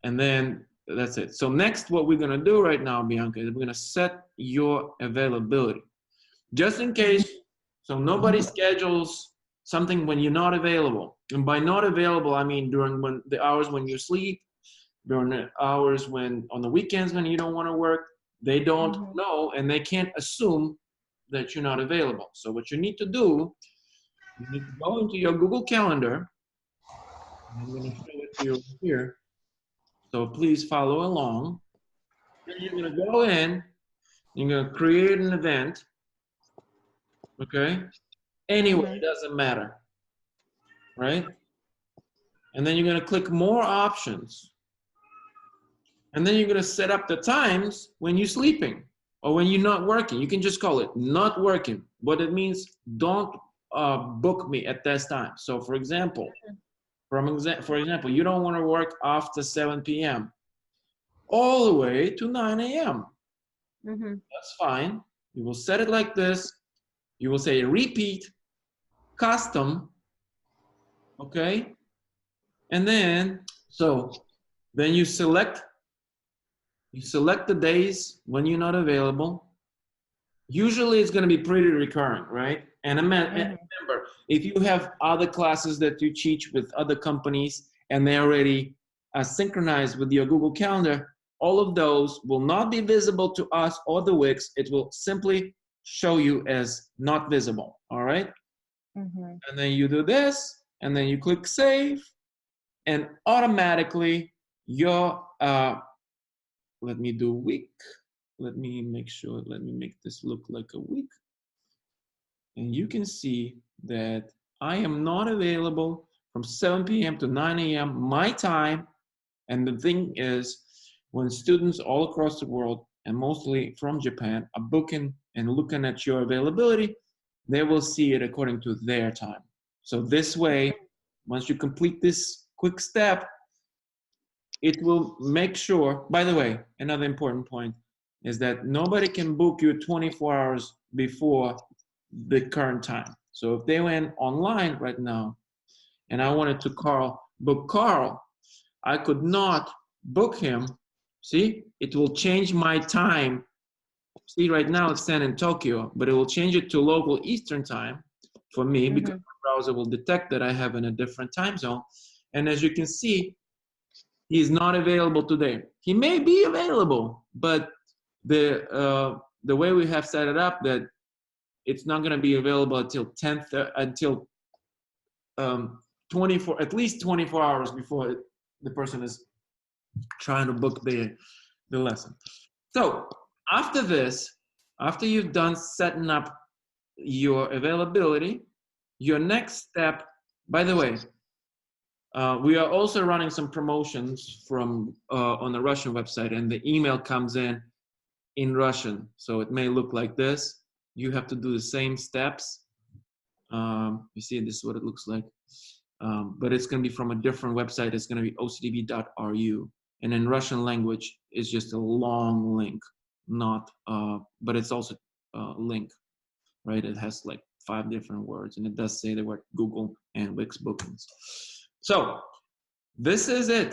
And then that's it. So next, what we're gonna do right now, Bianca, is we're gonna set your availability. Just in case, so nobody schedules something when you're not available. And by not available, I mean during the hours when you sleep, during the hours when, on the weekends when you don't wanna work, they don't know and they can't assume that you're not available. So what you need to do, you need to go into your Google Calendar. I'm gonna show it to you here. So please follow along. Then you're gonna go in, you're gonna create an event, okay? Anywhere, it doesn't matter, right? And then you're gonna click more options. And then you're gonna set up the times when you're sleeping or when you're not working. You can just call it not working, but it means don't book me at this time. So for example, you don't wanna work after 7 p.m. all the way to 9 a.m. That's fine. You will set it like this. You will say repeat, custom, okay? And then, then you select the days when you're not available. Usually it's gonna be pretty recurring, right? And remember, if you have other classes that you teach with other companies and they already synchronized with your Google Calendar, all of those will not be visible to us or the Wix. It will simply show you as not visible, all right? And then you do this, and then you click save, and automatically your, let me do week. Let me make sure, let me make this look like a week. And you can see that I am not available from 7 p.m. to 9 a.m. my time. And the thing is, when students all across the world, and mostly from Japan, are booking and looking at your availability, they will see it according to their time. So this way, once you complete this quick step, it will make sure, by the way, another important point is that nobody can book you 24 hours before the current time. So if they went online right now and I wanted to book Carl, I could not book him. See, it will change my time. See, right now it's 10 in Tokyo, but it will change it to local Eastern time for me because the browser will detect that I have in a different time zone. And as you can see, he's not available today. He may be available, but the way we have set it up that it's not going to be available until at least 24 hours before the person is trying to book the lesson. So after this, after you've done setting up your availability, your next step, by the way, we are also running some promotions from on the Russian website, and the email comes in Russian. So it may look like this. You have to do the same steps. You see, this is what it looks like. But it's going to be from a different website. It's going to be ocdb.ru. And in Russian language, it's just a long link, but it's also a link, right? It has like 5 different words, and it does say the word Google and Wix bookings. So this is it.